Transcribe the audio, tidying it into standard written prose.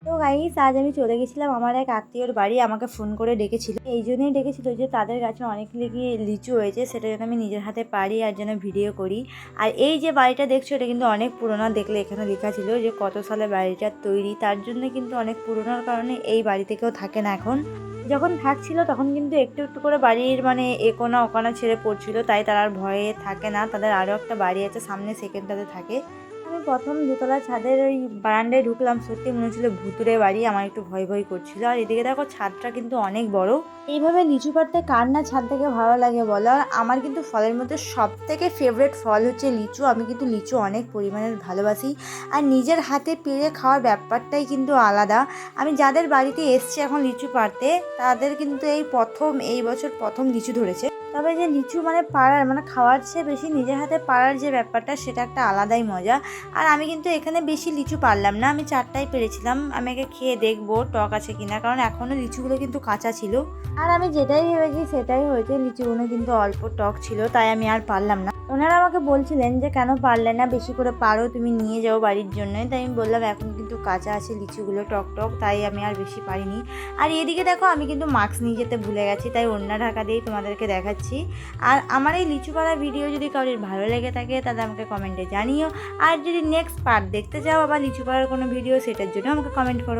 তো গাইস আজ আমি চলে গেছিলাম আমার এক আত্মীয়র বাড়ি। আমাকে ফোন করে ডেকেছিল, এই জন্যই ডেকেছিল যে তাদের গাছে অনেক লিচু হয়েছে, সেটা যেন আমি নিজের হাতে পারি আর যেন ভিডিও করি। আর এই যে বাড়িটা দেখছো এটা কিন্তু অনেক পুরোনো, দেখলে এখানে লেখা ছিল যে কত সালে বাড়িটা তৈরি, তার জন্য কিন্তু অনেক পুরোনোর কারণে এই বাড়িতে কেউ থাকে না এখন। যখন থাকছিল তখন কিন্তু একটু একটু করে বাড়ির একোনা ওকানা ছেড়ে পড়ছিল, তাই তারা আর ভয়ে থাকে না। তাদের আরও একটা বাড়ি আছে সামনে, সেকেন্ডটাতে থাকে। আমি প্রথম দোতলা ছাদের ওই বারান্দায় ঢুকলাম, সত্যি মনে হচ্ছিল ভুতুরে বাড়ি, আমার একটু ভয় ভয় করছিল। আর এদিকে দেখো ছাদটা কিন্তু অনেক বড়। এইভাবে লিচু পাড়তে কার না ছাদ থেকে ভালো লাগে বলো। আর আমার কিন্তু ফলের মধ্যে সব থেকে ফেভারিট ফল হচ্ছে লিচু। আমি কিন্তু লিচু অনেক পরিমাণে ভালোবাসি, আর নিজের হাতে পেড়ে খাওয়ার ব্যাপারটাই কিন্তু আলাদা। আমি যাদের বাড়িতে এসছি এখন লিচু পাড়তে, তাদের কিন্তু এই বছর প্রথম লিচু ধরেছে। তবে যে লিচু পাড়ার খাওয়ার চেয়ে বেশি নিজের হাতে পাড়ার যে ব্যাপারটা, সেটা একটা আলাদাই মজা। আর আমি কিন্তু এখানে বেশি লিচু পারলাম না, আমি 4টাই পেরেছিলাম। আমি আগে খেয়ে দেখবো টক আছে কিনা, কারণ এখনও লিচুগুলো কিন্তু কাঁচা ছিল। আর আমি যেটাই ভেবেছি সেটাই হয়েছে, লিচুগুলো কিন্তু অল্প টক ছিল, তাই আমি আর পারলাম না। ওনারা আমাকে বলছিলেন যে কেন পারলে না, বেশি করে পারো, তুমি নিয়ে যাও বাড়ির জন্য। তাই আমি বললাম এখন কিন্তু কাঁচা আছে লিচুগুলো, টক টক, তাই আমি আর বেশি পারিনি। আর এদিকে দেখো আমি কিন্তু মাস্ক নিয়ে যেতে ভুলে গেছি, তাই ওড়না ঢাকা দিয়েই তোমাদেরকে দেখাচ্ছি। আর আমার এই লিচু পাড়া ভিডিও যদি কারোর ভালো লেগে থাকে তাহলে আমাকে কমেন্টে জানিও। আর যদি নেক্সট পার্ট দেখতে চাও আবার লিচু পাড়ার কোনো ভিডিও, সেটার জন্য আমাকে কমেন্ট করো।